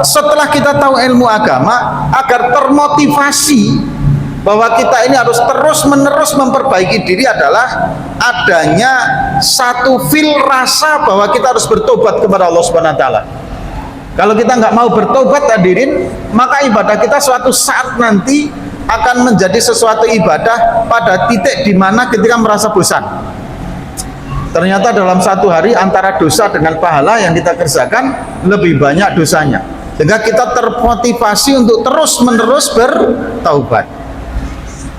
Setelah kita tahu ilmu agama, agar termotivasi bahwa kita ini harus terus-menerus memperbaiki diri adalah adanya satu feel rasa bahwa kita harus bertobat kepada Allah Subhanahu wa taala. Kalau kita nggak mau bertobat hadirin, maka ibadah kita suatu saat nanti akan menjadi sesuatu ibadah pada titik di mana ketika merasa bosan. Ternyata dalam satu hari antara dosa dengan pahala yang kita kerjakan lebih banyak dosanya, sehingga kita termotivasi untuk terus-menerus bertaubat.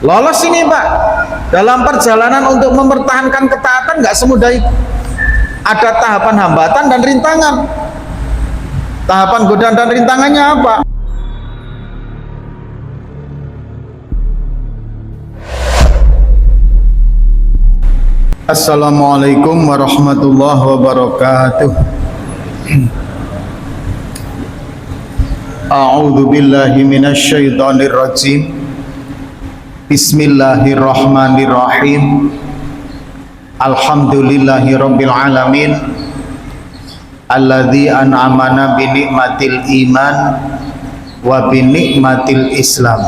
Lolos ini Pak, dalam perjalanan untuk mempertahankan ketaatan nggak semudah itu. Ada tahapan hambatan dan rintangan. Tahapan godaan dan rintangannya apa? Assalamualaikum warahmatullahi wabarakatuh. A'udzu billahi minasy syaithanir rajim. Bismillahirrahmanirrahim. Alhamdulillahi rabbil alamin. Alladzi an'amana bi nikmatil iman wa bi nikmatil islam.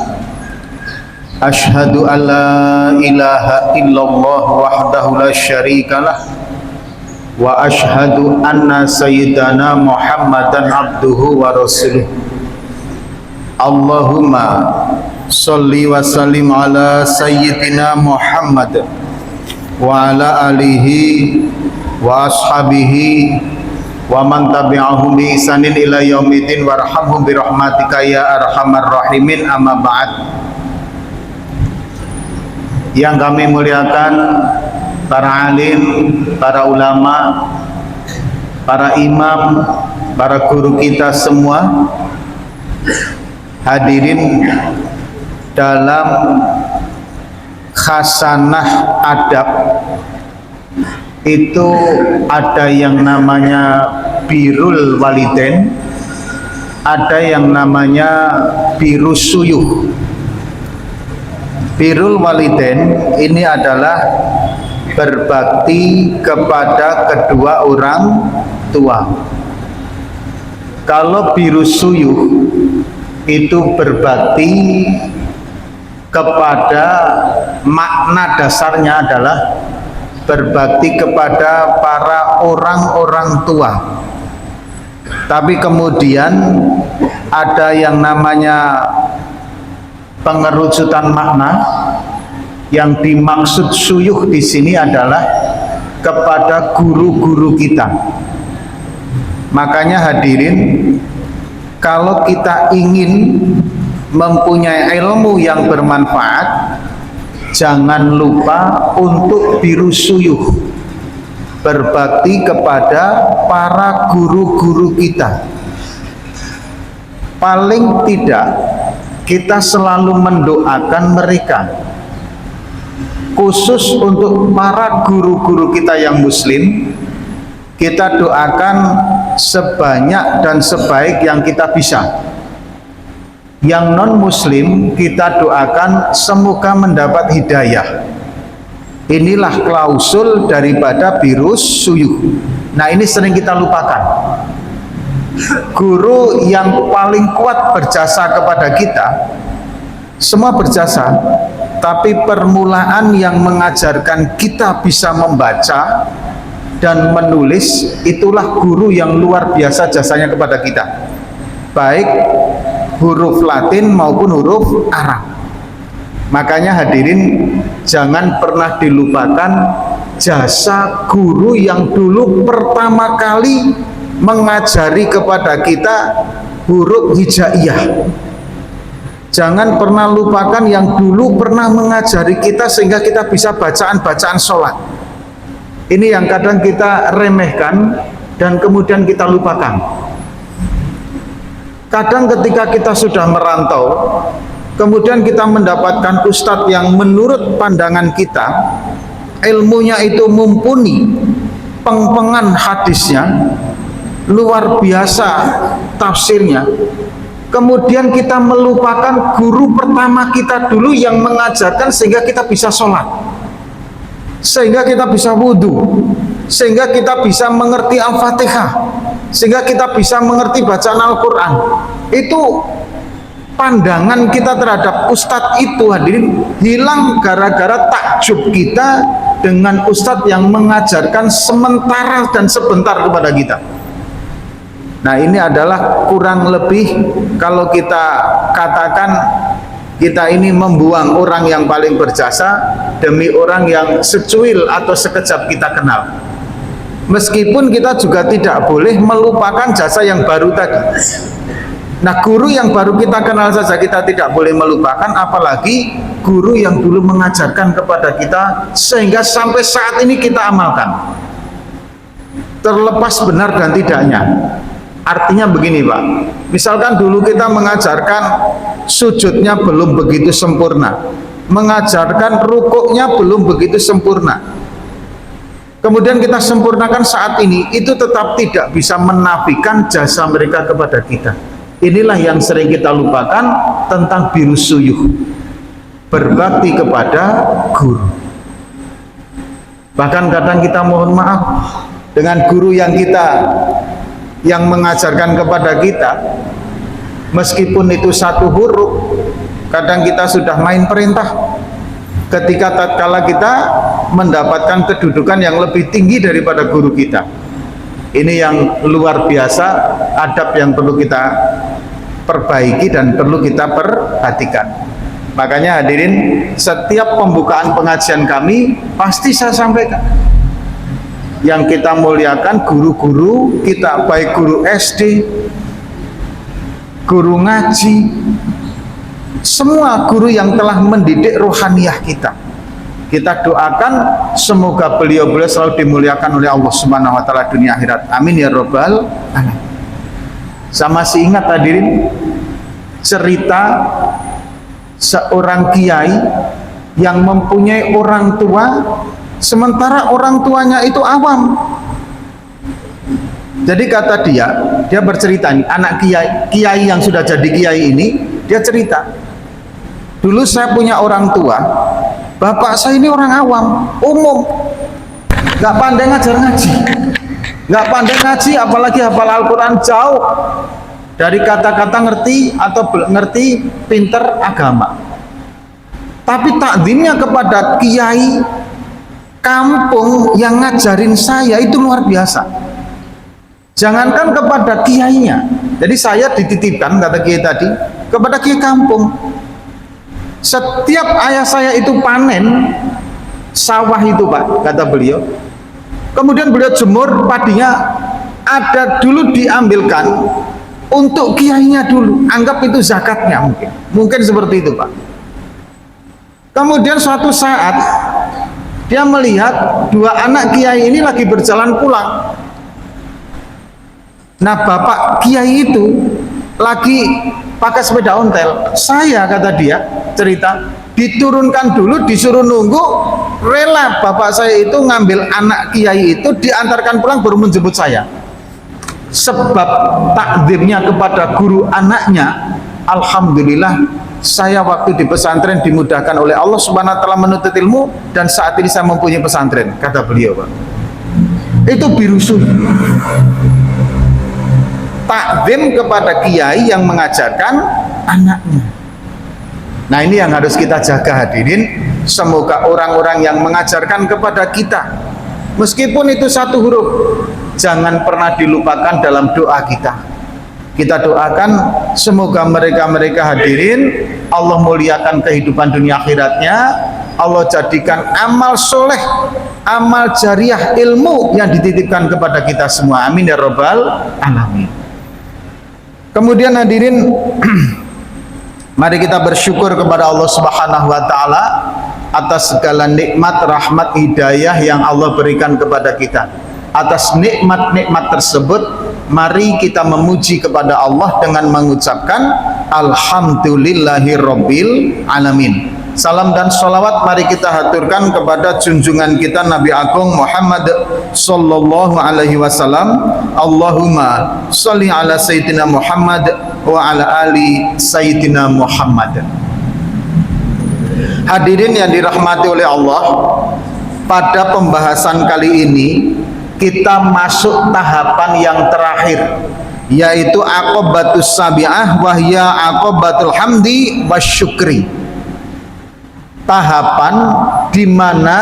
Asyhadu an la ilaha illallah wahdahu la syarikalah wa asyhadu anna sayyidana Muhammadan abduhu wa rasuluh. Allahumma sholli wa sallim ala sayyidina Muhammad wa ala alihi wa ashabihi wa man tabi'ahum bi ihsanin ila yaumiddin warhamhum bi rahmatika ya arhamar rahimin, amma ba'd. Yang kami muliakan para alim, para ulama, para imam, para guru kita semua, hadirin dalam khasanah adab itu ada yang namanya birrul walidain, ada yang namanya birrus suyuh. Birrul walidain ini adalah berbakti kepada kedua orang tua. Kalau birrus suyuh itu berbakti kepada, makna dasarnya adalah berbakti kepada para orang-orang tua. Tapi kemudian ada yang namanya pengerucutan makna. Yang dimaksud suyuh di sini adalah kepada guru-guru kita. Makanya hadirin, kalau kita ingin mempunyai ilmu yang bermanfaat, jangan lupa untuk birrus suyuh, berbakti kepada para guru-guru kita. Paling tidak kita selalu mendoakan mereka, khusus untuk para guru-guru kita yang muslim. Kita doakan sebanyak dan sebaik yang kita bisa. Yang non muslim kita doakan semoga mendapat hidayah. Inilah klausul daripada birrus suyuh. Nah, ini sering kita lupakan. Guru yang paling kuat berjasa kepada kita, semua berjasa, tapi permulaan yang mengajarkan kita bisa membaca dan menulis, itulah guru yang luar biasa jasanya kepada kita, baik huruf Latin maupun huruf Arab. Makanya hadirin, jangan pernah dilupakan jasa guru yang dulu pertama kali mengajari kepada kita huruf hijaiyah. Jangan pernah lupakan yang dulu pernah mengajari kita sehingga kita bisa bacaan-bacaan sholat. Ini yang kadang kita remehkan dan kemudian kita lupakan. Kadang ketika kita sudah merantau, kemudian kita mendapatkan ustadz yang menurut pandangan kita ilmunya itu mumpuni, pengpengan hadisnya, luar biasa tafsirnya. Kemudian kita melupakan guru pertama kita dulu yang mengajarkan sehingga kita bisa sholat, sehingga kita bisa wudhu, sehingga kita bisa mengerti Al-Fatihah, sehingga kita bisa mengerti bacaan Al-Quran. Itu pandangan kita terhadap ustadz itu, hadirin, hilang gara-gara takjub kita dengan ustadz yang mengajarkan sementara dan sebentar kepada kita. Nah, ini adalah kurang lebih kalau kita katakan kita ini membuang orang yang paling berjasa demi orang yang secuil atau sekejap kita kenal. Meskipun kita juga tidak boleh melupakan jasa yang baru tadi. Nah, guru yang baru kita kenal saja kita tidak boleh melupakan, apalagi guru yang dulu mengajarkan kepada kita sehingga sampai saat ini kita amalkan, terlepas benar dan tidaknya. Artinya begini Pak, misalkan dulu kita mengajarkan sujudnya belum begitu sempurna, mengajarkan rukuknya belum begitu sempurna, kemudian kita sempurnakan saat ini, itu tetap tidak bisa menafikan jasa mereka kepada kita. Inilah yang sering kita lupakan tentang biru suyuh, berbakti kepada guru. Bahkan kadang kita mohon maaf dengan guru yang mengajarkan kepada kita, meskipun itu satu huruf, kadang kita sudah main perintah ketika tatkala kita mendapatkan kedudukan yang lebih tinggi daripada guru kita. Ini yang luar biasa, adab yang perlu kita perbaiki dan perlu kita perhatikan. Makanya hadirin, setiap pembukaan pengajian kami pasti saya sampaikan, yang kita muliakan guru-guru kita, baik guru SD, guru ngaji, semua guru yang telah mendidik rohaniah kita. Kita doakan semoga beliau-beliau selalu dimuliakan oleh Allah Subhanahu wa taala dunia akhirat. Amin ya rabbal alamin. Saya masih ingat hadirin cerita seorang kiai yang mempunyai orang tua, sementara orang tuanya itu awam. Jadi kata dia bercerita nih, anak kiai yang sudah jadi kiai ini, dia cerita, dulu saya punya orang tua, bapak saya ini orang awam, umum, nggak pandai ngajar ngaji, nggak pandai ngaji, apalagi hafal Al-Quran jauh dari kata-kata ngerti atau ngerti pinter agama. Tapi takzimnya kepada kiai kampung yang ngajarin saya itu luar biasa. Jangankan kepada kiainya, jadi saya dititipkan, kata kiai tadi, kepada kiai kampung. Setiap ayah saya itu panen sawah itu Pak, kata beliau, kemudian beliau jemur padinya, ada dulu diambilkan untuk kiainya dulu, anggap itu zakatnya, mungkin seperti itu Pak. Kemudian suatu saat dia melihat dua anak kiai ini lagi berjalan pulang. Nah, bapak kiai itu lagi pakai sepeda ontel. Saya, kata dia, cerita, diturunkan dulu, disuruh nunggu, rela bapak saya itu ngambil anak kiai itu, diantarkan pulang baru menjemput saya. Sebab takdirnya kepada guru anaknya, alhamdulillah saya waktu di pesantren dimudahkan oleh Allah Subhanahu wa taala menuntut ilmu, dan saat ini saya mempunyai pesantren, kata beliau Pak. Itu biru suyuh, takzim kepada kiai yang mengajarkan anaknya. Nah, ini yang harus kita jaga hadirin. Semoga orang-orang yang mengajarkan kepada kita, meskipun itu satu huruf, jangan pernah dilupakan dalam doa kita. Kita doakan semoga mereka-mereka hadirin Allah muliakan kehidupan dunia akhiratnya, Allah jadikan amal soleh, amal jariah, ilmu yang dititipkan kepada kita semua. Amin ya rabbal alamin. Kemudian hadirin, mari kita bersyukur kepada Allah Subhanahu wa taala atas segala nikmat, rahmat, hidayah yang Allah berikan kepada kita. Atas nikmat-nikmat tersebut, mari kita memuji kepada Allah dengan mengucapkan alhamdulillahirabbil alamin. Salam dan sholawat mari kita haturkan kepada junjungan kita Nabi Agung Muhammad sallallahu alaihi wasallam. Allahumma sholli ala sayyidina Muhammad wa ala ali sayyidina Muhammad. Hadirin yang dirahmati oleh Allah, pada pembahasan kali ini kita masuk tahapan yang terakhir, yaitu aqobatus sabi'ah wahya aqobatul hamdi wasyukri. Tahapan di mana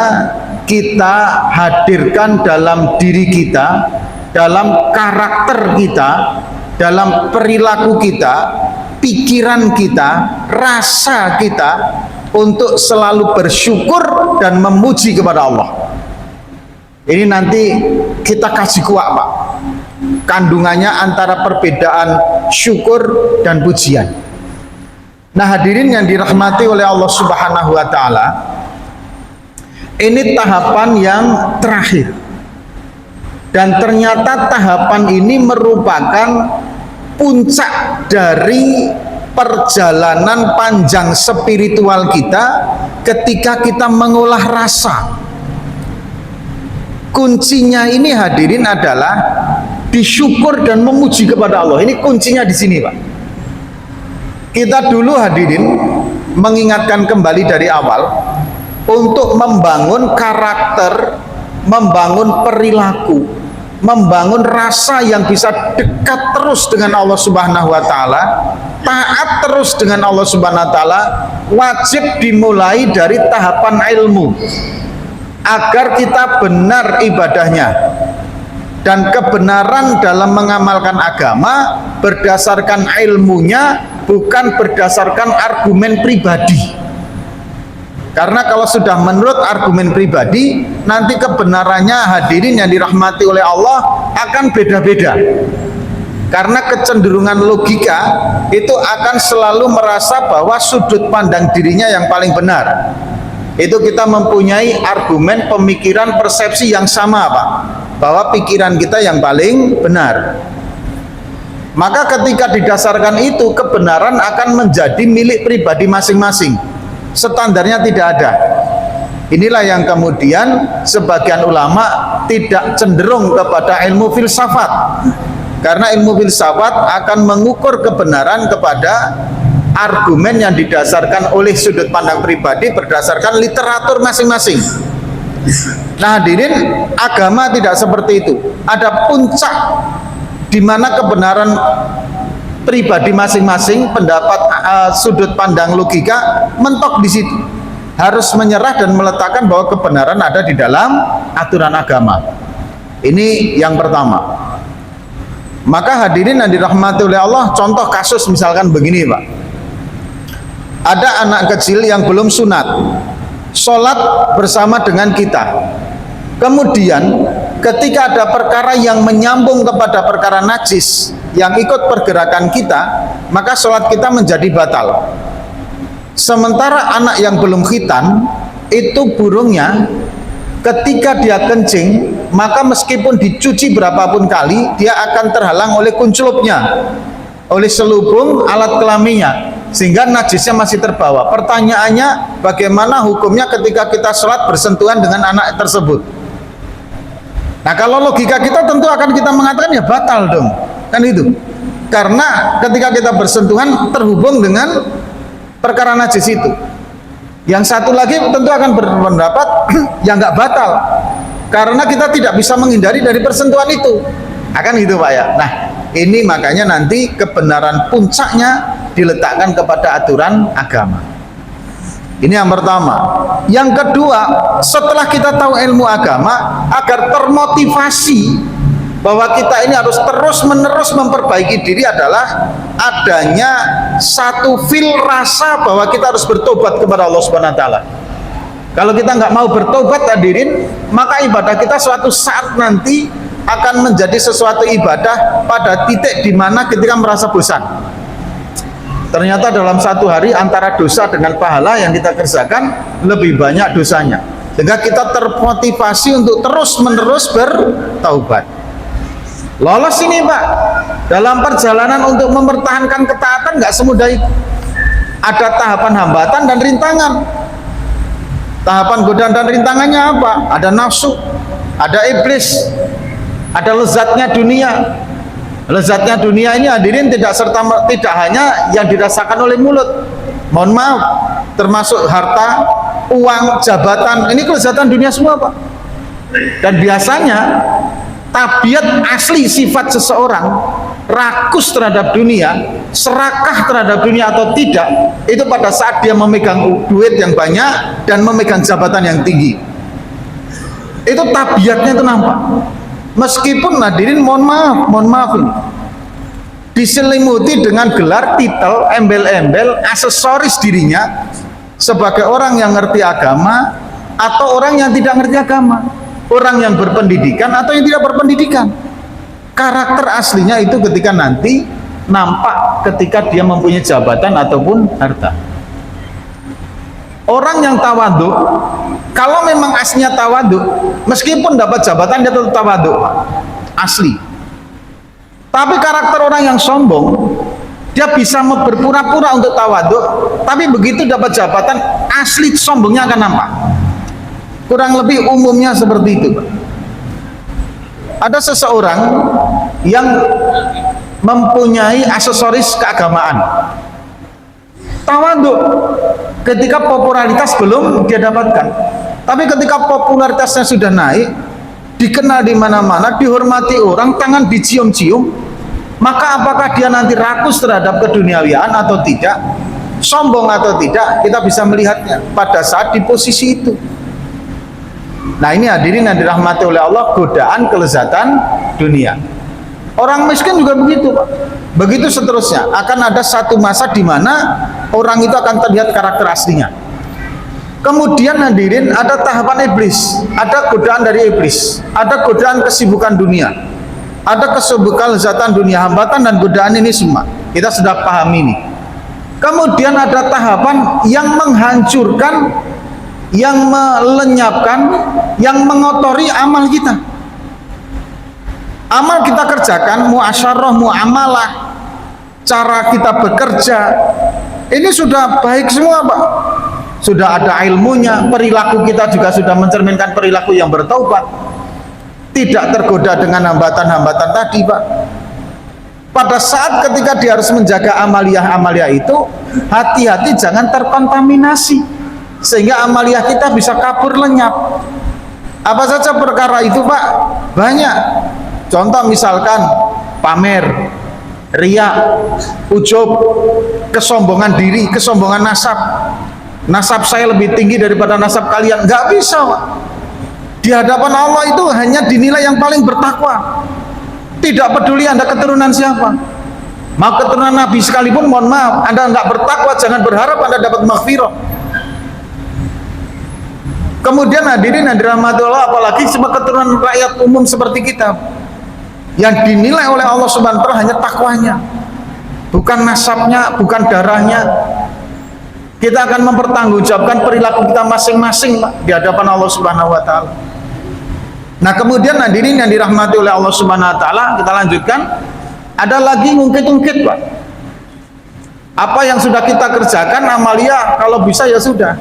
kita hadirkan dalam diri kita, dalam karakter kita, dalam perilaku kita, pikiran kita, rasa kita, untuk selalu bersyukur dan memuji kepada Allah. Ini nanti kita kasih kuat, Pak, kandungannya antara perbedaan syukur dan pujian. Nah, hadirin yang dirahmati oleh Allah Subhanahu wa Ta'ala, ini tahapan yang terakhir, dan ternyata tahapan ini merupakan puncak dari perjalanan panjang spiritual kita ketika kita mengolah rasa. Kuncinya ini hadirin adalah disyukur dan memuji kepada Allah. Ini kuncinya di sini, Pak. Kita dulu hadirin mengingatkan kembali dari awal untuk membangun karakter, membangun perilaku, membangun rasa yang bisa dekat terus dengan Allah Subhanahu wa Ta'ala, taat terus dengan Allah Subhanahu wa Ta'ala, wajib dimulai dari tahapan ilmu agar kita benar ibadahnya. Dan kebenaran dalam mengamalkan agama berdasarkan ilmunya, bukan berdasarkan argumen pribadi. Karena kalau sudah menurut argumen pribadi, nanti kebenarannya hadirin yang dirahmati oleh Allah akan beda-beda. Karena kecenderungan logika itu akan selalu merasa bahwa sudut pandang dirinya yang paling benar. Itu kita mempunyai argumen, pemikiran, persepsi yang sama, Pak, bahwa pikiran kita yang paling benar. Maka ketika didasarkan itu, kebenaran akan menjadi milik pribadi masing-masing. Standarnya tidak ada. Inilah yang kemudian sebagian ulama tidak cenderung kepada ilmu filsafat, karena ilmu filsafat akan mengukur kebenaran kepada argumen yang didasarkan oleh sudut pandang pribadi berdasarkan literatur masing-masing. Nah, hadirin, agama tidak seperti itu. Ada puncak di mana kebenaran pribadi masing-masing, pendapat, sudut pandang logika mentok di situ. Harus menyerah dan meletakkan bahwa kebenaran ada di dalam aturan agama. Ini yang pertama. Maka hadirin yang dirahmati oleh Allah, contoh kasus misalkan begini, Pak. Ada anak kecil yang belum sunat, sholat bersama dengan kita. Kemudian ketika ada perkara yang menyambung kepada perkara najis yang ikut pergerakan kita, maka sholat kita menjadi batal. Sementara anak yang belum khitan, itu burungnya ketika dia kencing, maka meskipun dicuci berapapun kali, dia akan terhalang oleh kunculupnya, oleh selubung alat kelaminnya, sehingga najisnya masih terbawa. Pertanyaannya, bagaimana hukumnya ketika kita sholat bersentuhan dengan anak tersebut? Nah, kalau logika kita tentu akan kita mengatakan ya batal dong, kan itu. Karena ketika kita bersentuhan terhubung dengan perkara najis itu. Yang satu lagi tentu akan berpendapat ya nggak batal, karena kita tidak bisa menghindari dari persentuhan itu. Akan gitu, Pak, ya. Nah, ini makanya nanti kebenaran puncaknya diletakkan kepada aturan agama. Ini yang pertama. Yang kedua, setelah kita tahu ilmu agama, agar termotivasi bahwa kita ini harus terus-menerus memperbaiki diri, adalah adanya satu feel rasa bahwa kita harus bertobat kepada Allah Subhanahu wa Ta'ala. Kalau kita nggak mau bertobat, hadirin, maka ibadah kita suatu saat nanti akan menjadi sesuatu ibadah pada titik di mana ketika merasa bosan. Ternyata dalam satu hari antara dosa dengan pahala yang kita kerjakan lebih banyak dosanya, sehingga kita termotivasi untuk terus-menerus bertaubat. Lolos ini, Pak. Dalam perjalanan untuk mempertahankan ketaatan nggak semudah itu. Ada tahapan hambatan dan rintangan. Tahapan godaan dan rintangannya apa? Ada nafsu, ada iblis, ada lezatnya dunia. Lezatnya dunia ini, hadirin, tidak hanya yang dirasakan oleh mulut. Mohon maaf, termasuk harta, uang, jabatan. Ini kelezatan dunia semua, Pak. Dan biasanya tabiat asli sifat seseorang rakus terhadap dunia, serakah terhadap dunia atau tidak, itu pada saat dia memegang duit yang banyak dan memegang jabatan yang tinggi. Itu tabiatnya itu nampak. Meskipun hadirin mohon maaf ini diselimuti dengan gelar, titel, embel-embel, aksesoris dirinya sebagai orang yang ngerti agama atau orang yang tidak ngerti agama, orang yang berpendidikan atau yang tidak berpendidikan. Karakter aslinya itu ketika nanti nampak ketika dia mempunyai jabatan ataupun harta. Orang yang tawadhu, kalau memang aslinya tawadhu, meskipun dapat jabatan dia tetap tawadhu, asli. Tapi karakter orang yang sombong, dia bisa berpura-pura untuk tawadhu, tapi begitu dapat jabatan, asli sombongnya akan nampak. Kurang lebih umumnya seperti itu. Ada seseorang yang mempunyai aksesoris keagamaan, tawadhu ketika popularitas belum dia dapatkan, tapi ketika popularitasnya sudah naik, dikenal di mana-mana, dihormati orang, tangan dicium-cium, maka apakah dia nanti rakus terhadap keduniawian atau tidak, sombong atau tidak, kita bisa melihatnya pada saat di posisi itu. Nah, ini hadirin yang dirahmati oleh Allah, godaan kelezatan dunia. Orang miskin juga begitu, Pak. Begitu seterusnya, akan ada satu masa di mana orang itu akan terlihat karakter aslinya. Kemudian hadirin, ada tahapan iblis, ada godaan dari iblis, ada godaan kesibukan dunia, ada kesibukan kelezatan dunia, hambatan dan godaan ini semua kita sudah paham ini. Kemudian ada tahapan yang menghancurkan, yang melenyapkan, yang mengotori amal kita. Amal kita kerjakan, muasyarah, muamalah, cara kita bekerja, ini sudah baik semua, Pak. Sudah ada ilmunya, perilaku kita juga sudah mencerminkan perilaku yang bertaubat, tidak tergoda dengan hambatan-hambatan tadi, Pak. Pada saat ketika dia harus menjaga amaliyah-amaliyah itu, hati-hati jangan terkontaminasi, sehingga amaliyah kita bisa kabur lenyap. Apa saja perkara itu, Pak? Banyak. Contoh misalkan pamer, riya, ujub, kesombongan diri, kesombongan nasab. Nasab saya lebih tinggi daripada nasab kalian. Nggak bisa, Pak. Di hadapan Allah itu hanya dinilai yang paling bertakwa. Tidak peduli Anda keturunan siapa. Mau keturunan Nabi sekalipun, mohon maaf, Anda nggak bertakwa, jangan berharap Anda dapat maghfirah. Kemudian hadirin yang dirahmati Allah, apalagi sebagai keturunan rakyat umum seperti kita, yang dinilai oleh Allah Subhanahu wa ta'ala hanya takwanya, bukan nasabnya, bukan darahnya. Kita akan mempertanggungjawabkan perilaku kita masing-masing di hadapan Allah Subhanahu wa ta'ala. Nah, kemudian hadirin yang dirahmati oleh Allah Subhanahu wa ta'ala, kita lanjutkan. Ada lagi ngungkit-ngungkit, Pak. Apa yang sudah kita kerjakan amalia, kalau bisa ya sudah.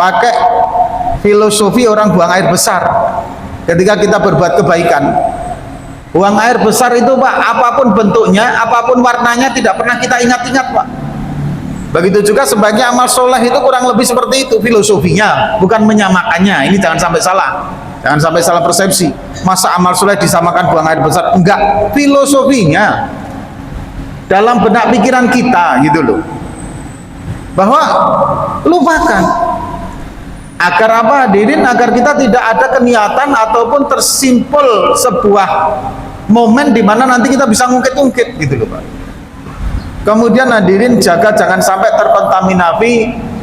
Pakai filosofi orang buang air besar ketika kita berbuat kebaikan. Buang air besar itu, Pak, apapun bentuknya, apapun warnanya, tidak pernah kita ingat-ingat, Pak. Begitu juga sebagai amal soleh itu kurang lebih seperti itu filosofinya, bukan menyamakannya. Ini jangan sampai salah, jangan sampai salah persepsi. Masa amal soleh disamakan buang air besar? Enggak, filosofinya dalam benak pikiran kita gitu loh, bahwa lupakan. Agar apa hadirin? Agar kita tidak ada keniatan ataupun tersimpul sebuah momen di mana nanti kita bisa ngungkit-ngungkit gitu loh, Pak. Kemudian hadirin, jaga jangan sampai terkontaminasi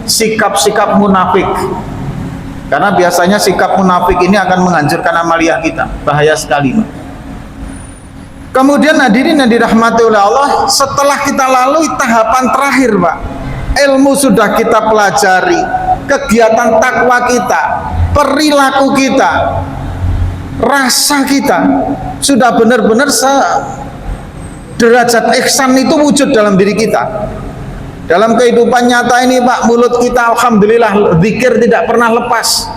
sikap-sikap munafik, karena biasanya sikap munafik ini akan menghancurkan amaliyah kita. Bahaya sekali, Pak. Kemudian hadirin yang dirahmati oleh Allah, setelah kita lalui tahapan terakhir, Pak, ilmu sudah kita pelajari, kegiatan takwa kita, perilaku kita, rasa kita sudah benar-benar derajat ihsan itu wujud dalam diri kita. Dalam kehidupan nyata ini, Pak, mulut kita alhamdulillah zikir tidak pernah lepas.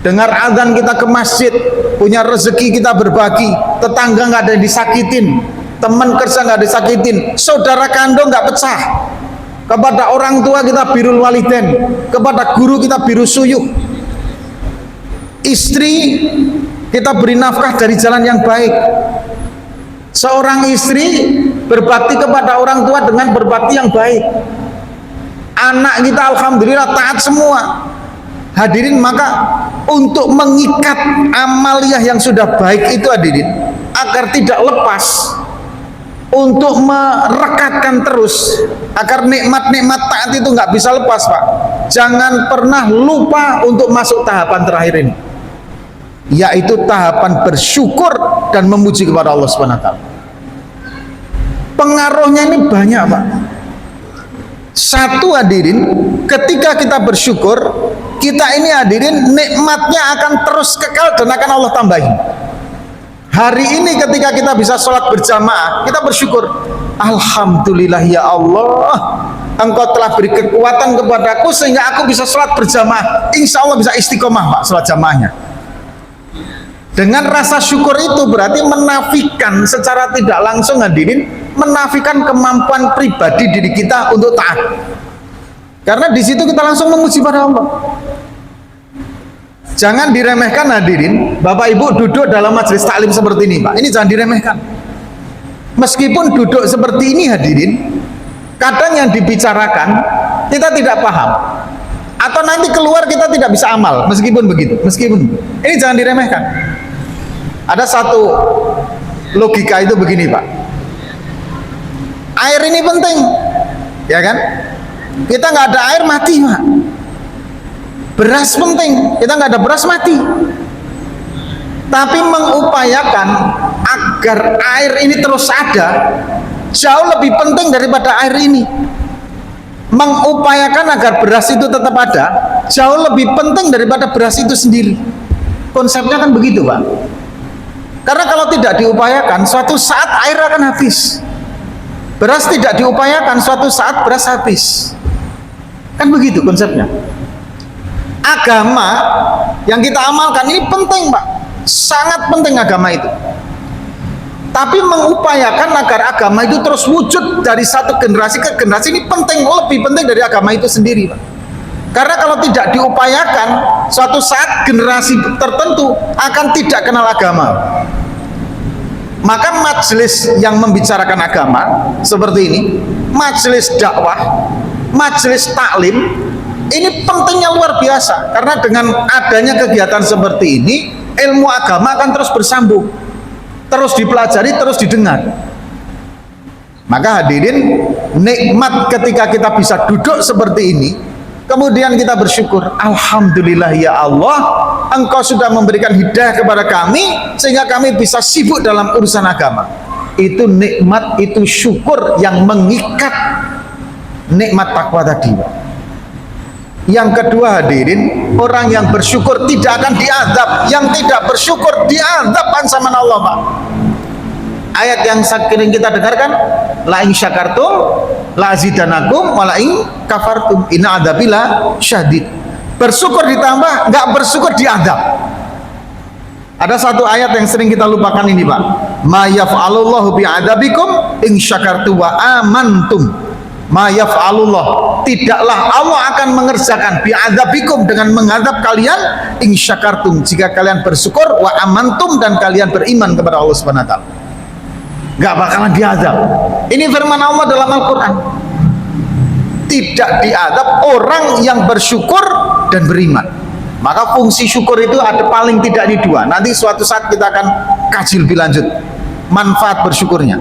Dengar azan kita ke masjid, punya rezeki kita berbagi, tetangga nggak ada yang disakitin, teman kerja nggak disakitin, saudara kandung nggak pecah. Kepada orang tua kita birrul walidain, kepada guru kita birrus suyuh, istri kita beri nafkah dari jalan yang baik. Seorang istri berbakti kepada orang tua dengan berbakti yang baik. Anak kita alhamdulillah taat semua. Hadirin, maka untuk mengikat amaliyah yang sudah baik itu hadirin, agar tidak lepas, untuk merekatkan terus, agar nikmat-nikmat taat itu nggak bisa lepas, Pak. Jangan pernah lupa untuk masuk tahapan terakhir ini, yaitu tahapan bersyukur dan memuji kepada Allah Subhanahu wa taala. Pengaruhnya ini banyak, Pak. Satu, hadirin, ketika kita bersyukur, kita ini hadirin nikmatnya akan terus kekal dan akan Allah tambahin. Hari ini ketika kita bisa sholat berjamaah, kita bersyukur, alhamdulillah ya Allah, Engkau telah beri kekuatan kepadaku sehingga aku bisa sholat berjamaah. Insya Allah bisa istiqomah, Pak, sholat jamaahnya. Dengan rasa syukur itu berarti menafikan secara tidak langsung, hadirin, menafikan kemampuan pribadi diri kita untuk taat. Karena di situ kita langsung memuji pada Allah. Jangan diremehkan, hadirin. Bapak Ibu duduk dalam majelis taklim seperti ini, Pak. Ini jangan diremehkan. Meskipun duduk seperti ini, hadirin, kadang yang dibicarakan kita tidak paham, atau nanti keluar kita tidak bisa amal. Meskipun begitu, meskipun ini jangan diremehkan. Ada satu logika itu begini, Pak. Air ini penting, ya kan? Kita nggak ada air mati, Pak. Beras penting, kita nggak ada beras mati. Tapi mengupayakan agar air ini terus ada jauh lebih penting daripada air ini. Mengupayakan agar beras itu tetap ada jauh lebih penting daripada beras itu sendiri. Konsepnya kan begitu, Pak. Karena kalau tidak diupayakan, suatu saat air akan habis. Beras tidak diupayakan, suatu saat beras habis. Kan begitu konsepnya. Agama yang kita amalkan ini penting, Pak. Sangat penting agama itu. Tapi mengupayakan agar agama itu terus wujud dari satu generasi ke generasi ini penting, lebih penting dari agama itu sendiri, Pak. Karena kalau tidak diupayakan, suatu saat generasi tertentu akan tidak kenal agama. Maka majelis yang membicarakan agama seperti ini, majelis dakwah, majelis taklim, ini pentingnya luar biasa. Karena dengan adanya kegiatan seperti ini, ilmu agama akan terus bersambung, terus dipelajari, terus didengar. Maka hadirin, nikmat ketika kita bisa duduk seperti ini, kemudian kita bersyukur, alhamdulillah ya Allah, Engkau sudah memberikan hidayah kepada kami sehingga kami bisa sibuk dalam urusan agama. Itu nikmat, itu syukur yang mengikat nikmat takwa tadi. Yang kedua, hadirin, orang yang bersyukur tidak akan diazab. Yang tidak bersyukur diazab sama Allah, Pak. Ayat yang sering kita dengarkan, la in syakartum la azidanakum wa la in kafartum inna adzabila syadid. Bersyukur ditambah, nggak bersyukur diazab. Ada satu ayat yang sering kita lupakan ini, Pak. Ma yaf'alullahu bi'adzabikum in syakartum wa amantum. Ma yaf'alullah, tidaklah Allah akan mengerjakan bi'adzabikum, dengan mengadab kalian, in syakartum, jika kalian bersyukur, wa amantum, dan kalian beriman kepada Allah Subhanahu wa taala. Gak bakalan diazab. Ini firman Allah dalam Al-Quran. Tidak diazab orang yang bersyukur dan beriman. Maka fungsi syukur itu ada paling tidak di dua. Nanti suatu saat kita akan kaji lebih lanjut manfaat bersyukurnya,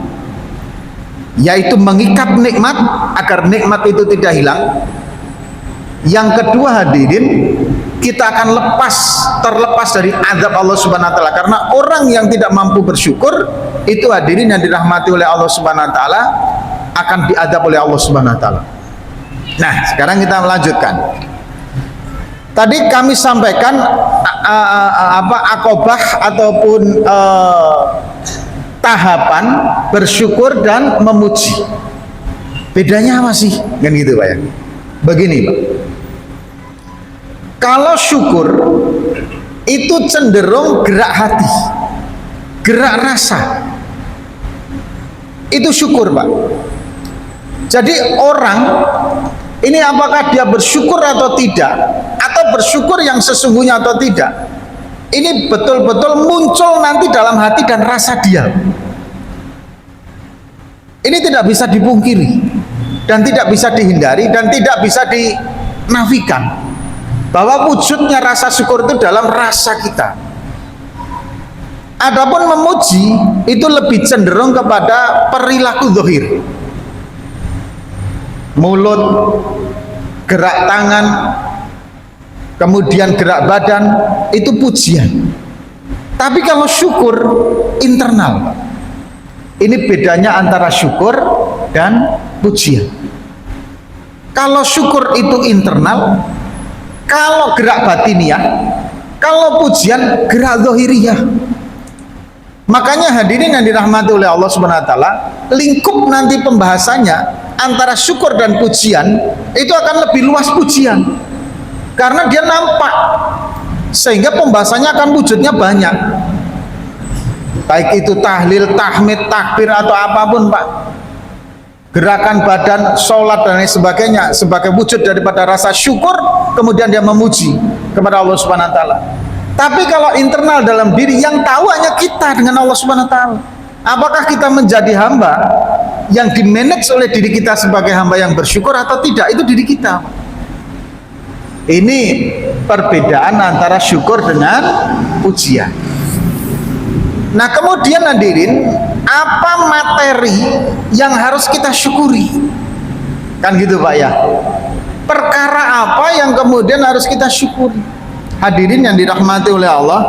yaitu mengikat nikmat agar nikmat itu tidak hilang. Yang kedua, hadirin, kita akan terlepas dari azab Allah Subhanahu wa taala. Karena orang yang tidak mampu bersyukur itu, hadirin yang dirahmati oleh Allah Subhanahu wa taala, akan diazab oleh Allah Subhanahu wa taala. Nah, sekarang kita melanjutkan. Tadi kami sampaikan akobah ataupun tahapan bersyukur dan memuji. Bedanya apa sih? Kan gitu, Pak ya. Begini, Pak. Kalau syukur itu cenderung gerak hati, gerak rasa. Itu syukur, Pak. Jadi orang ini apakah dia bersyukur atau tidak, atau bersyukur yang sesungguhnya atau tidak, ini betul-betul muncul nanti dalam hati dan rasa dia. Ini tidak bisa dipungkiri dan tidak bisa dihindari dan tidak bisa dinafikan bahwa wujudnya rasa syukur itu dalam rasa kita. Adapun memuji itu lebih cenderung kepada perilaku zahir, mulut, gerak tangan, kemudian gerak badan, itu pujian. Tapi kalau syukur internal, ini bedanya antara syukur dan pujian. Kalau syukur itu internal, kalau gerak batiniah, kalau pujian gerak zahiriyah. Makanya hadirin yang dirahmati oleh Allah Subhanahu wa taala, lingkup nanti pembahasannya antara syukur dan pujian itu akan lebih luas pujian. Karena dia nampak, sehingga pembahasannya akan wujudnya banyak. Baik itu tahlil, tahmid, takbir atau apapun, Pak. Gerakan badan, sholat dan lain sebagainya sebagai wujud daripada rasa syukur, kemudian dia memuji kepada Allah Subhanahu wa taala. Tapi kalau internal dalam diri, yang tahu hanya kita dengan Allah Subhanahu wa taala. Apakah kita menjadi hamba yang dimanage oleh diri kita sebagai hamba yang bersyukur atau tidak, itu diri kita. Ini perbedaan antara syukur dengan pujian. Nah, kemudian hadirin, apa materi yang harus kita syukuri? Kan gitu Pak ya. Perkara apa yang kemudian harus kita syukuri? Hadirin yang dirahmati oleh Allah,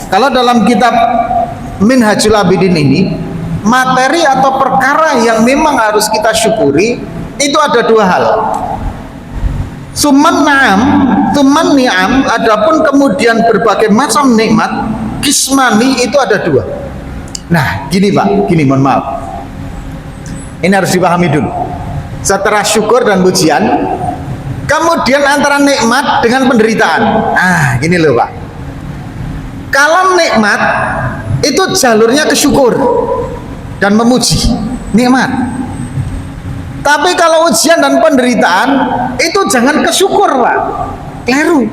kalau dalam kitab Minhajul Abidin ini, materi atau perkara yang memang harus kita syukuri itu ada dua hal. Summan na'am, summan ni'am, adapun kemudian berbagai macam nikmat, kismani itu ada dua. Nah, gini Pak, gini, mohon maaf. Ini harus dipahami dulu. Setelah syukur dan pujian, kemudian antara nikmat dengan penderitaan. Ah, gini loh Pak. Kalau nikmat itu jalurnya ke syukur dan memuji, nikmat. Tapi kalau ujian dan penderitaan itu jangan ke syukur Pak, keliru.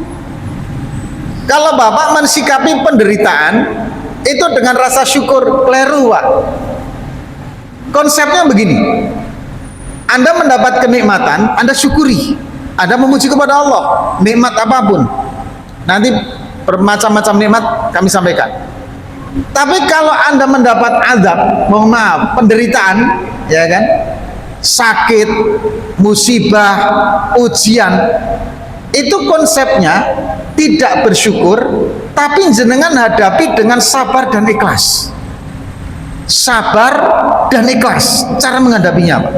Kalau Bapak mensikapi penderitaan itu dengan rasa syukur, keliru Pak. Konsepnya begini, Anda mendapat kenikmatan, Anda syukuri, Anda memuji kepada Allah, nikmat apapun. Nanti bermacam-macam nikmat kami sampaikan. Tapi kalau Anda mendapat azab, mohon maaf, penderitaan, ya kan, sakit, musibah, ujian, itu konsepnya tidak bersyukur, tapi jenengan hadapi dengan sabar dan ikhlas. Sabar dan ikhlas, cara menghadapinya Pak.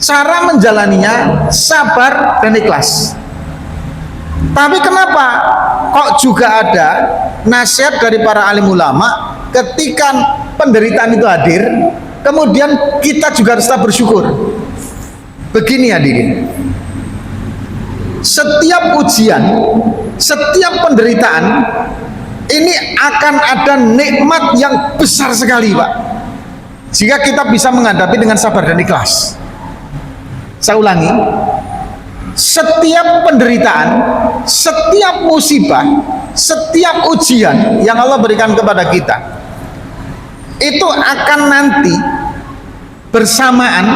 Cara menjalaninya sabar dan ikhlas. Tapi kenapa kok juga ada nasihat dari para alim ulama ketika penderitaan itu hadir, kemudian kita juga harus bersyukur. Begini hadirin, setiap ujian, setiap penderitaan ini akan ada nikmat yang besar sekali Pak, jika kita bisa menghadapi dengan sabar dan ikhlas. Saya ulangi, setiap penderitaan, setiap musibah, setiap ujian yang Allah berikan kepada kita itu akan nanti bersamaan,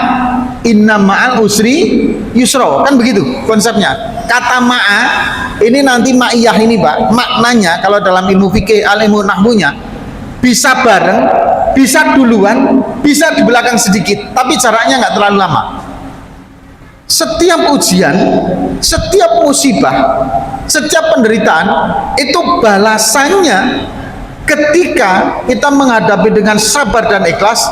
inna ma'al usri yusra, kan begitu konsepnya. Kata ma'a ini nanti ma'iyah ini Pak, maknanya kalau dalam ilmu fikih, ilmu nahwunya, bisa bareng, bisa duluan, bisa di belakang sedikit, tapi jaraknya nggak terlalu lama. Setiap ujian, setiap musibah, setiap penderitaan itu balasannya ketika kita menghadapi dengan sabar dan ikhlas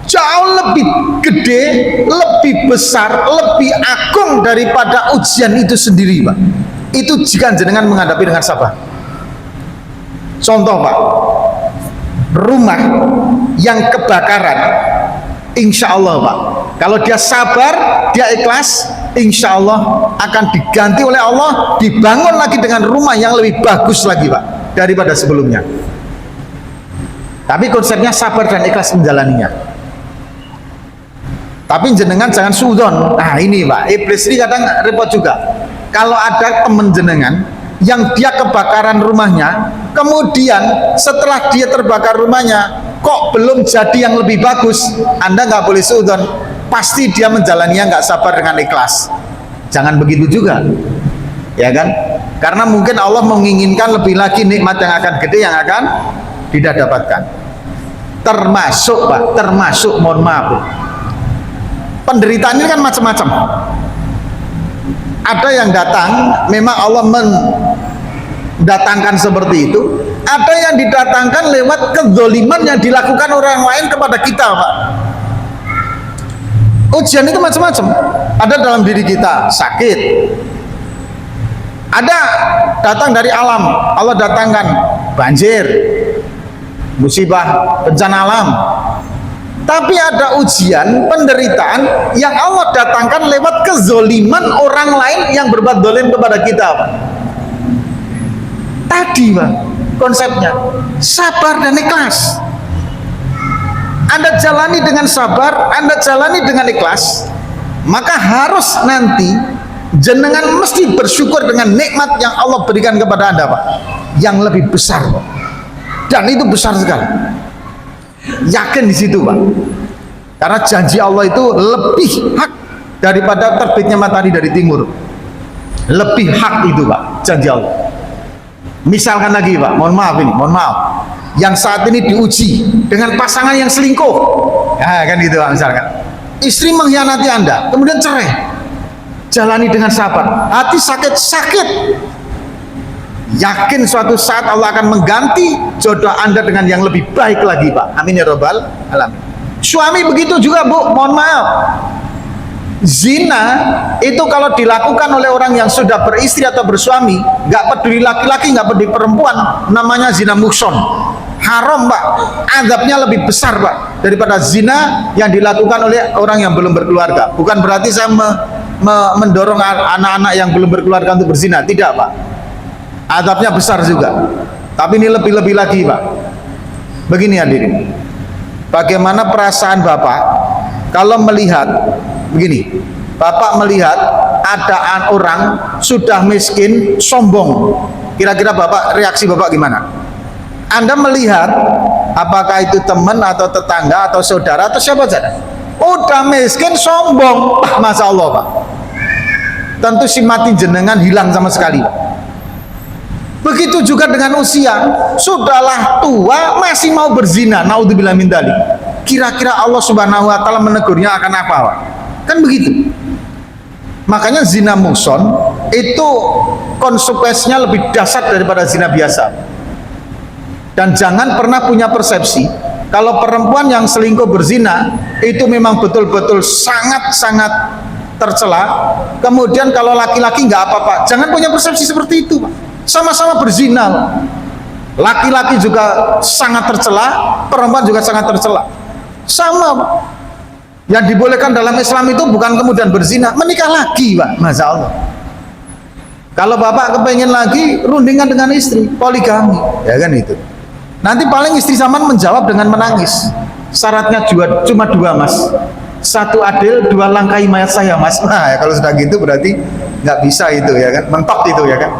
jauh lebih gede, lebih besar, lebih agung daripada ujian itu sendiri Pak. Itu jika jenengan menghadapi dengan sabar. Contoh Pak, rumah yang kebakaran, insya Allah Pak, kalau dia sabar, dia ikhlas, insya Allah akan diganti oleh Allah, dibangun lagi dengan rumah yang lebih bagus lagi Pak daripada sebelumnya. Tapi konsepnya sabar dan ikhlas menjalaninya. Tapi jenengan jangan suudon. Nah ini Pak, iblis ini kadang repot juga. Kalau ada temen jenengan yang dia kebakaran rumahnya, kemudian setelah dia terbakar rumahnya kok belum jadi yang lebih bagus, Anda nggak boleh suudzon, pasti dia menjalaninya nggak sabar dengan ikhlas. Jangan begitu juga, ya kan? Karena mungkin Allah menginginkan lebih lagi nikmat yang akan gede yang akan tidak dapatkan. Termasuk Pak, termasuk mohon maaf, penderitaan ini kan macam-macam. Ada yang datang, memang Allah mendatangkan seperti itu. Ada yang didatangkan lewat kezoliman yang dilakukan orang lain kepada kita, Pak. Ujian itu macam-macam. Ada dalam diri kita, sakit. Ada datang dari alam, Allah datangkan banjir, musibah, bencana alam. Tapi ada ujian, penderitaan yang Allah datangkan lewat kezoliman orang lain yang berbuat dolim kepada kita, Pak. Tadi, Pak, konsepnya sabar dan ikhlas. Anda jalani dengan sabar, Anda jalani dengan ikhlas, maka harus nanti jenengan mesti bersyukur dengan nikmat yang Allah berikan kepada Anda, Pak, yang lebih besar, Pak. Dan itu besar sekali. Yakin di situ, Pak. Karena janji Allah itu lebih hak daripada terbitnya matahari dari timur. Lebih hak itu, Pak, janji Allah. Misalkan lagi, Pak, mohon maaf, yang saat ini diuji dengan pasangan yang selingkuh, ya kan gitu, Pak. Misalkan istri mengkhianati Anda, kemudian cerai, jalani dengan sabar, hati sakit, yakin suatu saat Allah akan mengganti jodoh Anda dengan yang lebih baik lagi, Pak. Amin ya robbal alamin. Suami begitu juga, Bu, mohon maaf, zina itu kalau dilakukan oleh orang yang sudah beristri atau bersuami, nggak peduli laki-laki, nggak peduli perempuan, namanya zina muhson, haram, Pak. Azabnya lebih besar, Pak, daripada zina yang dilakukan oleh orang yang belum berkeluarga. Bukan berarti saya mendorong anak-anak yang belum berkeluarga untuk berzina, tidak, Pak. Azabnya besar juga, tapi ini lebih-lebih lagi, Pak. Begini hadirin, bagaimana perasaan Bapak kalau melihat begini, Bapak melihat ada orang sudah miskin, sombong, kira-kira Bapak, reaksi Bapak gimana? Anda melihat apakah itu teman atau tetangga atau saudara atau siapa saja, udah miskin, sombong, Masya Allah, Pak, tentu simpati jenengan hilang sama sekali, Pak. Begitu juga dengan usia, sudahlah tua masih mau berzina, naudzubillah min dzalik. Kira-kira Allah Subhanahu wa taala menegurnya akan apa, Pak? Kan begitu. Makanya zina muhson itu konsekuensinya lebih dahsyat daripada zina biasa. Dan jangan pernah punya persepsi kalau perempuan yang selingkuh berzina itu memang betul-betul sangat-sangat tercela. Kemudian kalau laki-laki nggak apa-apa, jangan punya persepsi seperti itu, Pak. Sama-sama berzina, laki-laki juga sangat tercela, perempuan juga sangat tercela, sama, Pak. Yang dibolehkan dalam Islam itu bukan kemudian berzina, menikah lagi, Pak. Masya Allah. Kalau Bapak kepengen lagi, rundingan dengan istri, poligami, ya kan itu. Nanti paling istri zaman menjawab dengan menangis, syaratnya cuma dua, Mas. Satu adil, dua langkai mayat saya, Mas. Nah, ya, kalau sudah gitu berarti nggak bisa itu, ya kan, mentok itu, ya kan.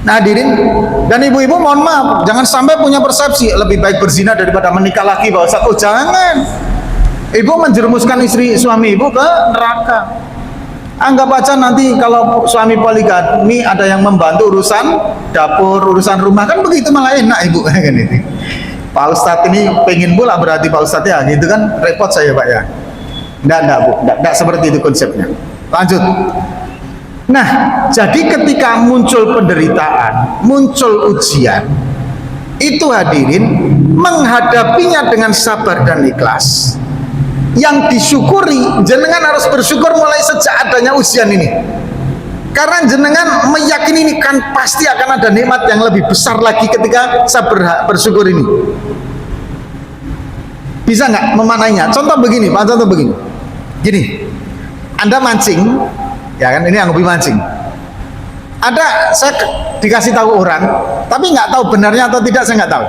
Nah, hadirin dan ibu-ibu, mohon maaf, jangan sampai punya persepsi lebih baik berzina daripada menikah lagi, Pak Ustaz. Oh, jangan. Ibu menjerumuskan istri suami ibu ke neraka. Anggap aja nanti kalau suami poligami ada yang membantu urusan dapur, urusan rumah, kan begitu malah enak, Ibu, kan itu. Pak Ustadz ini pengen pula berarti Pak Ustadz, ya gitu kan, repot saya, Pak, ya. Enggak, Bu, enggak seperti itu konsepnya. Lanjut. Nah, jadi ketika muncul penderitaan, muncul ujian, itu hadirin menghadapinya dengan sabar dan ikhlas. Yang disyukuri, jenengan harus bersyukur mulai sejak adanya ujian ini. Karena jenengan meyakini ini kan pasti akan ada nikmat yang lebih besar lagi ketika saya bersyukur ini. Bisa nggak memanainya? Contoh begini, Pak, contoh begini. Gini, Anda mancing, ya kan, ini yang hobi mancing. Ada, saya dikasih tahu orang, tapi nggak tahu benarnya atau tidak, saya nggak tahu.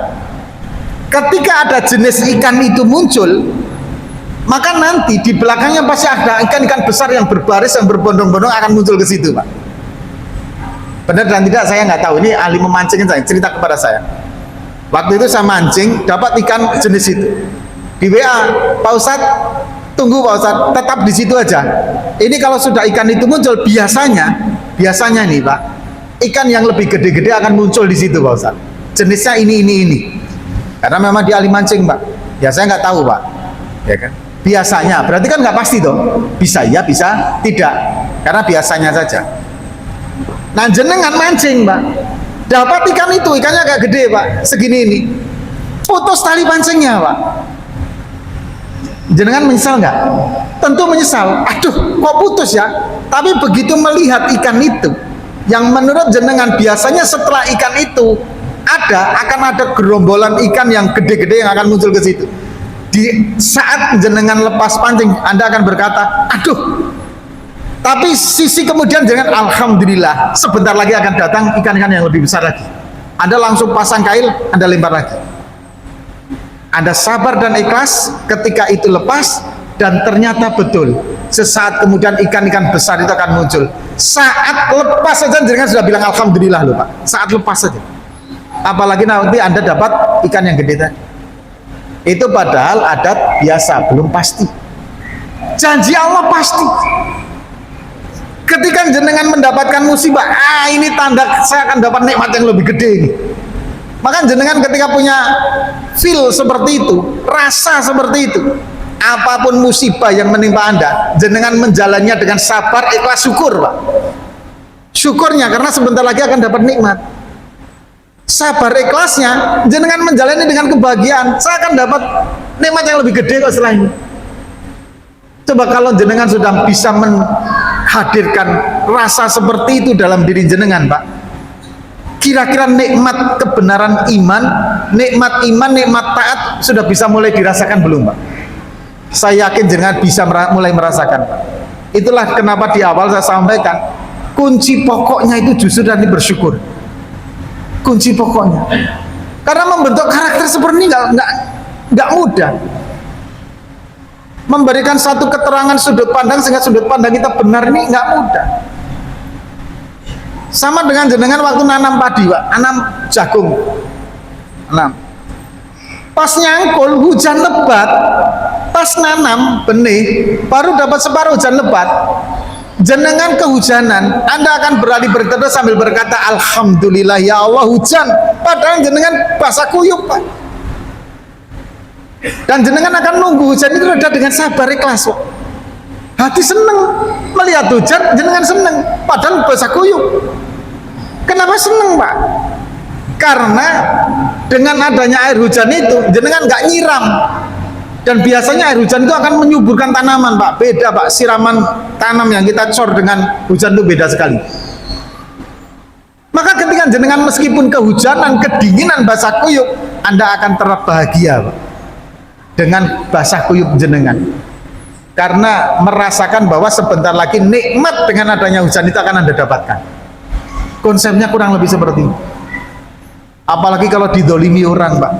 Ketika ada jenis ikan itu muncul, maka nanti di belakangnya pasti ada ikan-ikan besar yang berbaris, yang berbondong-bondong akan muncul ke situ, Pak. Benar dan tidak saya nggak tahu, ini ahli memancing saya cerita kepada saya. Waktu itu saya mancing dapat ikan jenis itu, di WA, Pak Ustadz tunggu Pak Ustadz, tetap di situ aja. Ini kalau sudah ikan itu muncul, biasanya nih Pak, ikan yang lebih gede-gede akan muncul di situ Pak Ustadz. Jenisnya ini. Karena memang dia ahli mancing Pak. Ya saya nggak tahu Pak. Ya kan? Biasanya, berarti kan nggak pasti toh. Bisa ya, bisa tidak. Karena biasanya saja. Nah jenengan mancing Pak, dapat ikan itu, ikannya agak gede Pak, segini ini. Putus tali pancingnya Pak. Jenengan menyesal nggak? Tentu menyesal. Aduh, kok putus ya? Tapi begitu melihat ikan itu, yang menurut jenengan biasanya setelah ikan itu akan ada gerombolan ikan yang gede-gede yang akan muncul ke situ. Di saat jenengan lepas pancing, Anda akan berkata, aduh. Tapi sisi kemudian jangan alhamdulillah, sebentar lagi akan datang ikan-ikan yang lebih besar lagi. Anda langsung pasang kail, Anda lempar lagi. Anda sabar dan ikhlas ketika itu lepas, dan ternyata betul sesaat kemudian ikan-ikan besar itu akan muncul. Saat lepas saja jangan sudah bilang alhamdulillah loh Pak, saat lepas saja. Apalagi nanti Anda dapat ikan yang gede tadi. Itu padahal adat biasa, belum pasti. Janji Allah pasti. Ketika jenengan mendapatkan musibah, ini tanda saya akan dapat nikmat yang lebih gede ini. Maka jenengan ketika punya feel seperti itu, rasa seperti itu, apapun musibah yang menimpa Anda, jenengan menjalannya dengan sabar, ikhlas, syukur Pak. Syukurnya karena sebentar lagi akan dapat nikmat. Sabar ikhlasnya, jenengan menjalani dengan kebahagiaan, saya akan dapat nikmat yang lebih gede kok setelah ini. Coba kalau jenengan sudah bisa menghadirkan rasa seperti itu dalam diri jenengan Pak, kira-kira nikmat kebenaran iman, nikmat taat sudah bisa mulai dirasakan belum Pak? Saya yakin jenengan bisa mulai merasakan Pak. Itulah kenapa di awal saya sampaikan, kunci pokoknya itu justru dari bersyukur. Kunci pokoknya, karena membentuk karakter seperti ini nggak mudah. Memberikan satu keterangan sudut pandang sehingga sudut pandang kita benar ini nggak mudah. Sama dengan jenengan waktu nanam padi Pak, nanam jagung, pas nyangkul hujan lebat, pas nanam benih baru dapat separuh hujan lebat, jenengan kehujanan, Anda akan beralih berteduh sambil berkata alhamdulillah ya Allah hujan, padahal jenengan basah kuyup Pak. Dan jenengan akan nunggu hujan itu reda dengan sabar ikhlas Pak. Hati seneng melihat hujan, jenengan seneng padahal basah kuyup. Kenapa seneng Pak? Karena dengan adanya air hujan itu jenengan nggak nyiram. Dan biasanya air hujan itu akan menyuburkan tanaman Pak. Beda Pak, siraman tanam yang kita cor dengan hujan itu beda sekali. Maka ketika jenengan meskipun kehujanan, kedinginan, basah kuyup, Anda akan terbahagia Pak, dengan basah kuyup jenengan. Karena merasakan bahwa sebentar lagi nikmat dengan adanya hujan itu akan Anda dapatkan. Konsepnya kurang lebih seperti ini. Apalagi kalau didolimi orang Pak,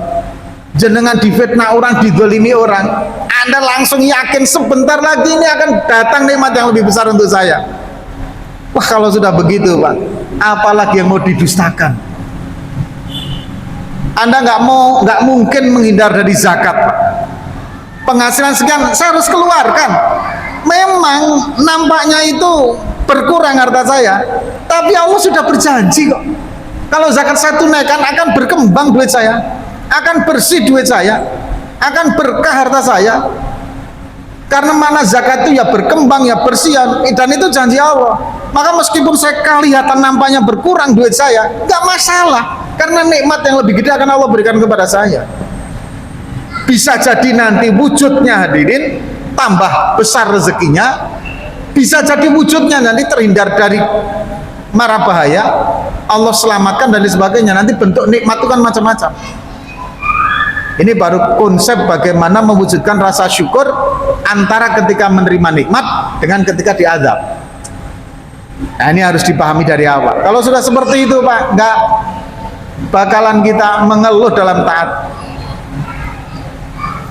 jenengan difitnah orang, didolimi orang, Anda langsung yakin sebentar lagi ini akan datang nikmat yang lebih besar untuk saya. Wah kalau sudah begitu Pak, apalagi yang mau didustakan. Anda nggak mungkin menghindar dari zakat Pak. Penghasilan sekian saya harus keluarkan. Memang nampaknya itu berkurang harta saya, tapi Allah sudah berjanji kok, kalau zakat saya tunaikan akan berkembang duit saya, akan bersih duit saya, akan berkah harta saya. Karena mana zakat itu ya berkembang, ya bersih, dan itu janji Allah. Maka meskipun saya kelihatan nampaknya berkurang duit saya, nggak masalah, karena nikmat yang lebih gede akan Allah berikan kepada saya. Bisa jadi nanti wujudnya hadirin tambah besar rezekinya, bisa jadi wujudnya nanti terhindar dari mara bahaya, Allah selamatkan dan sebagainya. Nanti bentuk nikmat itu kan macam-macam. Ini baru konsep bagaimana mewujudkan rasa syukur antara ketika menerima nikmat dengan ketika diazab. Nah ini harus dipahami dari awal. Kalau sudah seperti itu Pak, nggak bakalan kita mengeluh dalam taat.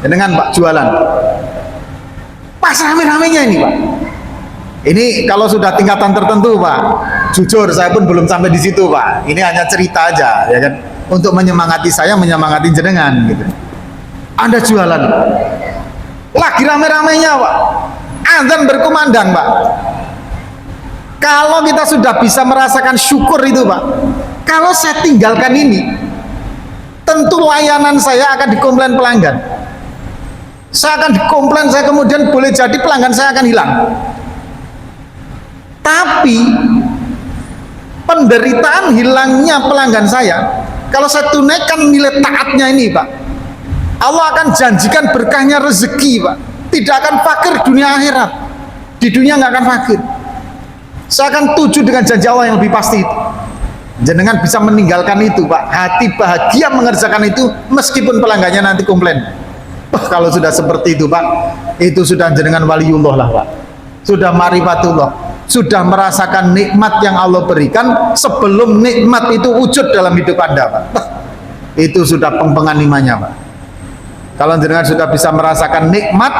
Dengan Pak jualan pas rame-ramenya ini Pak, Ini kalau sudah tingkatan tertentu Pak, jujur saya pun belum sampai di situ Pak. Ini hanya cerita aja ya kan, untuk menyemangati saya, menyemangati jenengan gitu. Anda jualan, lagi rame-ramenya Pak, azan berkumandang Pak. Kalau kita sudah bisa merasakan syukur itu Pak, kalau saya tinggalkan ini, tentu layanan saya akan dikomplain pelanggan. Saya akan dikomplain, saya kemudian boleh jadi pelanggan saya akan hilang. Tapi penderitaan hilangnya pelanggan saya, kalau saya tunaikan nilai taatnya ini Pak, Allah akan janjikan berkahnya rezeki Pak. Tidak akan fakir dunia akhirat. Di dunia nggak akan fakir. Saya akan tuju dengan janji Allah yang lebih pasti itu. Jenengan bisa meninggalkan itu Pak, hati bahagia mengerjakan itu meskipun pelanggannya nanti komplain. Kalau sudah seperti itu Pak, itu sudah jenengan waliullah lah Pak, sudah marifatullah, sudah merasakan nikmat yang Allah berikan sebelum nikmat itu wujud dalam hidup Anda Pak. Itu sudah pengpengan imannya Pak. Kalau jenengan sudah bisa merasakan nikmat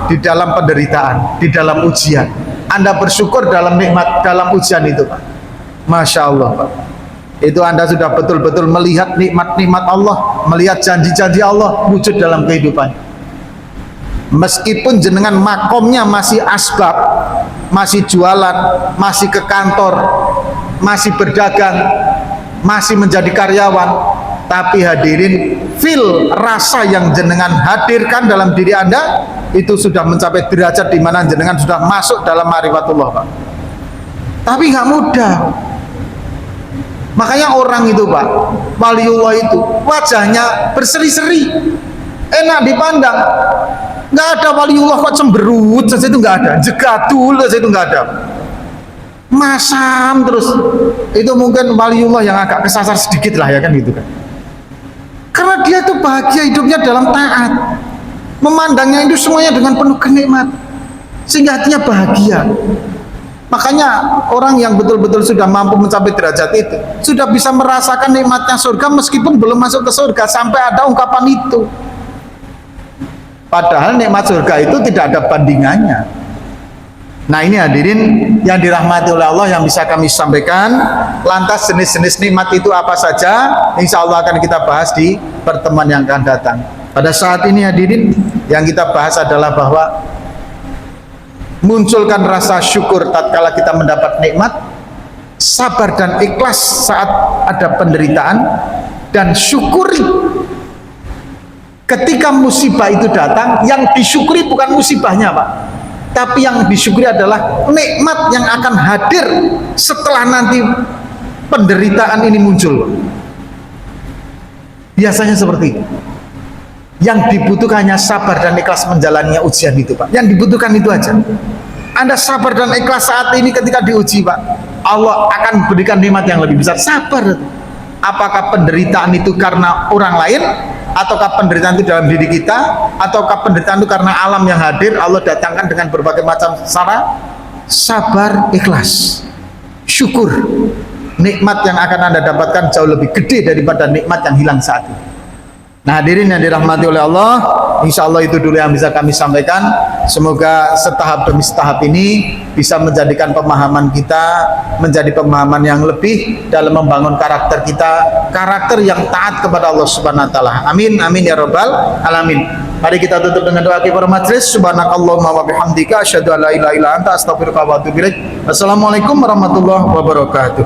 di dalam penderitaan, di dalam ujian, Anda bersyukur dalam nikmat, dalam ujian itu Pak, Masya Allah Pak, itu Anda sudah betul-betul melihat nikmat-nikmat Allah, melihat janji-janji Allah wujud dalam kehidupan. Meskipun jenengan makomnya masih asbab, masih jualan, masih ke kantor, masih berdagang, masih menjadi karyawan, tapi hadirin, feel rasa yang jenengan hadirkan dalam diri Anda itu sudah mencapai derajat di mana jenengan sudah masuk dalam marifatullah Pak. Tapi nggak mudah. Makanya orang itu Pak, waliullah itu wajahnya berseri-seri, enak dipandang. Nggak ada waliullah kok cemberut saja, itu nggak ada, jegadul saja itu nggak ada, masam terus. Itu mungkin waliullah yang agak kesasar sedikit lah ya kan gitu kan, karena dia itu bahagia hidupnya dalam taat, memandangnya itu semuanya dengan penuh kenikmatan sehingga hatinya bahagia. Makanya orang yang betul-betul sudah mampu mencapai derajat itu sudah bisa merasakan nikmatnya surga meskipun belum masuk ke surga, sampai ada ungkapan itu. Padahal nikmat surga itu tidak ada bandingannya. Nah ini hadirin yang dirahmati oleh Allah yang bisa kami sampaikan. Lantas jenis-jenis nikmat itu apa saja, insya Allah akan kita bahas di pertemuan yang akan datang. Pada saat ini hadirin yang kita bahas adalah bahwa munculkan rasa syukur tatkala kita mendapat nikmat, sabar dan ikhlas saat ada penderitaan, dan syukuri ketika musibah itu datang. Yang disyukuri bukan musibahnya Pak, tapi yang disyukuri adalah nikmat yang akan hadir setelah nanti penderitaan ini muncul. Biasanya seperti itu. Yang dibutuhkan hanya sabar dan ikhlas menjalani ujian itu Pak. Yang dibutuhkan itu aja. Anda sabar dan ikhlas saat ini ketika diuji Pak, Allah akan berikan nikmat yang lebih besar. Sabar. Apakah penderitaan itu karena orang lain, ataukah penderitaan itu dalam diri kita, ataukah penderitaan itu karena alam yang hadir Allah datangkan dengan berbagai macam cara. Sabar, ikhlas, syukur. Nikmat yang akan Anda dapatkan jauh lebih gede daripada nikmat yang hilang saat ini. Nah hadirin yang dirahmati oleh Allah, insya Allah itu dulu yang bisa kami sampaikan. Semoga setahap demi setahap ini bisa menjadikan pemahaman kita menjadi pemahaman yang lebih dalam membangun karakter kita, karakter yang taat kepada Allah Subhanahu wa taala. Amin amin ya rabbal alamin. Mari kita tutup dengan doa kifar majlis. Subhanakallahumma wa bihamdika asyhadu an la ilaha illa anta astaghfiruka wa atubu ilaik. Wassalamualaikum warahmatullahi wabarakatuh.